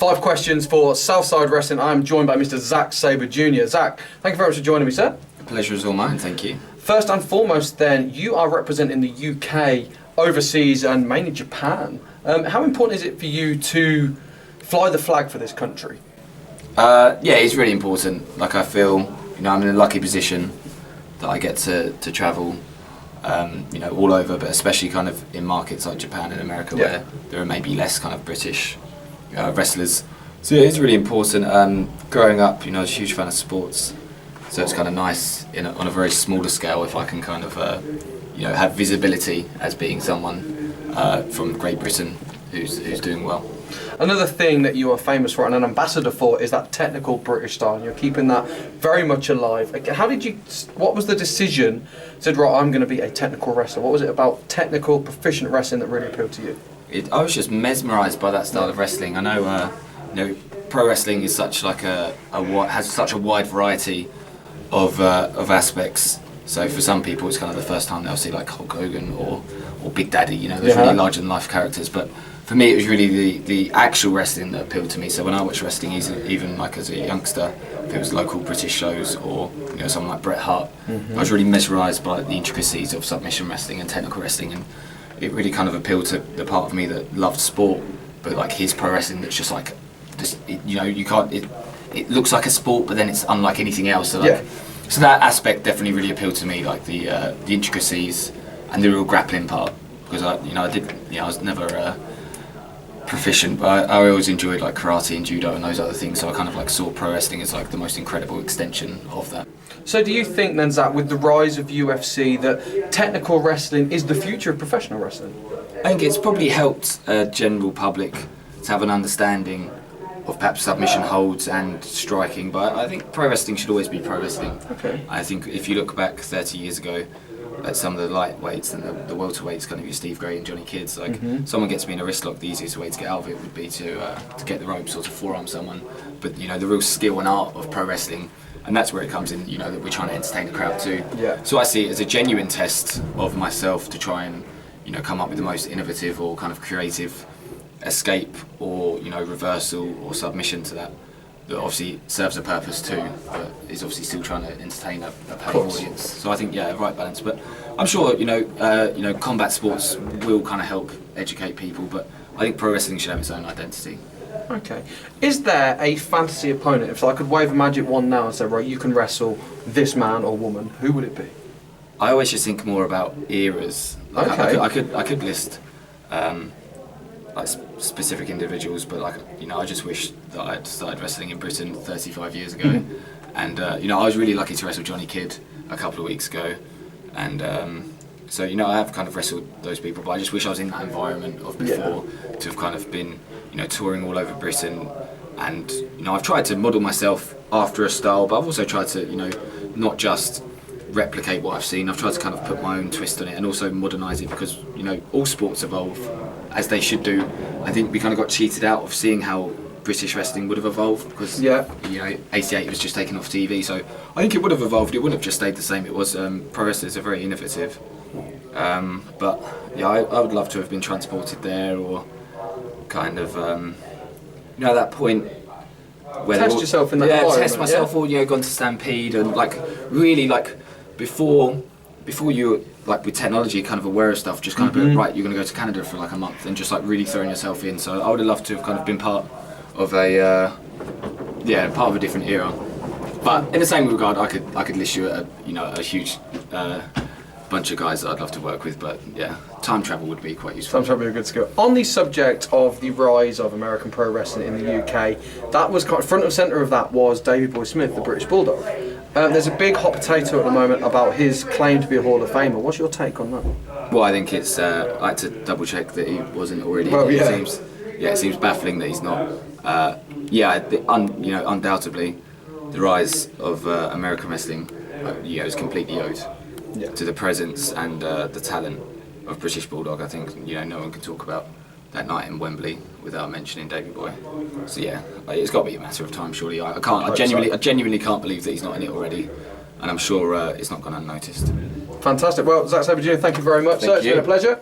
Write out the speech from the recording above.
5 questions for Southside Wrestling. I am joined by Mr. Zack Sabre Jr. Zack, thank you very much for joining me, sir. The pleasure is all mine, thank you. First and foremost then, you are representing the UK, overseas and mainly Japan. How important is it for you to fly the flag for this country? Yeah, it's really important. Like, I feel, I'm in a lucky position that I get to travel, all over, but especially kind of in markets like Japan and America where there are maybe less kind of British wrestlers. So yeah, it's really important. Growing up, I was a huge fan of sports, so it's kind of nice on a very smaller scale if I can kind of, have visibility as being someone from Great Britain who's doing well. Another thing that you are famous for and an ambassador for is that technical British style, and you're keeping that very much alive. What was the decision, said, right, I'm going to be a technical wrestler? What was it about technical, proficient wrestling that really appealed to you? I was just mesmerised by that style of wrestling. I know, pro wrestling is such like has such a wide variety of aspects. So for some people, it's kind of the first time they'll see like Hulk Hogan or Big Daddy. Those really larger than life characters. But for me, it was really the actual wrestling that appealed to me. So when I watched wrestling, even like as a youngster, if it was local British shows or someone like Bret Hart, I was really mesmerised by the intricacies of submission wrestling and technical wrestling, and it really kind of appealed to the part of me that loved sport, but like his pro wrestling that's just like, you can't. It looks like a sport, but then it's unlike anything else. So so that aspect definitely really appealed to me, like the intricacies and the real grappling part, because I was never proficient, but I always enjoyed like karate and judo and those other things. So I kind of like saw pro wrestling as like the most incredible extension of that. So do you think then, Zack, with the rise of UFC, that technical wrestling is the future of professional wrestling? I think it's probably helped general public to have an understanding of perhaps submission holds and striking, but I think pro wrestling should always be pro wrestling. Okay. I think if you look back 30 years ago at some of the lightweights and the welterweights, kind of your Steve Gray and Johnny Kids, like someone gets me in a wrist lock, the easiest way to get out of it would be to get the ropes or to forearm someone. But the real skill and art of pro wrestling, and that's where it comes in, that we're trying to entertain the crowd too. Yeah. So I see it as a genuine test of myself to try and come up with the most innovative or kind of creative escape or reversal or submission to that obviously serves a purpose too, but is obviously still trying to entertain a paying audience. So I think right balance. But I'm sure combat sports will kind of help educate people, but I think pro wrestling should have its own identity. Okay. Is there a fantasy opponent? If I could wave a magic wand now and say, right, you can wrestle this man or woman, who would it be? I always just think more about eras. Like Okay. I could list like specific individuals, but I just wish that I'd started wrestling in Britain 35 years ago, and I was really lucky to wrestle Johnny Kidd a couple of weeks ago, and so I have kind of wrestled those people, but I just wish I was in that environment of before to have kind of been touring all over Britain, and I've tried to model myself after a style, but I've also tried to not just replicate what I've seen. I've tried to kind of put my own twist on it and also modernise it, because all sports evolve as they should do. I think we kind of got cheated out of seeing how British wrestling would have evolved, because 88 was just taken off TV, so I think it would have evolved. It wouldn't have just stayed the same. It was pro wrestlers are very innovative, but I would love to have been transported there, or kind of at that point where test yourself in that environment, test myself, or gone to Stampede, and really before you with technology kind of aware of stuff, just kind of be, right, you're going to go to Canada for a month, and just really throwing yourself in. So I would have loved to have kind of been part of a different era. But in the same regard, I could list you a huge bunch of guys that I'd love to work with, but time travel would be quite useful. Time travel would be a good skill. On the subject of the rise of American pro wrestling in the UK, that was kind of front and centre of that was Davey Boy Smith, the British Bulldog. There's a big hot potato at the moment about his claim to be a Hall of Famer. What's your take on that? Well, I think it's I had to double check that he wasn't already. Well, It seems baffling that he's not. Undoubtedly, the rise of American wrestling, is completely owed to the presence and the talent of British Bulldog. I think no one can talk about that night in Wembley without mentioning Davey Boy. So it's got to be a matter of time, surely. I genuinely can't believe that he's not in it already, and I'm sure it's not gone unnoticed. Fantastic. Well, Zack Sabre Jr., thank you very much, sir. It's been a pleasure.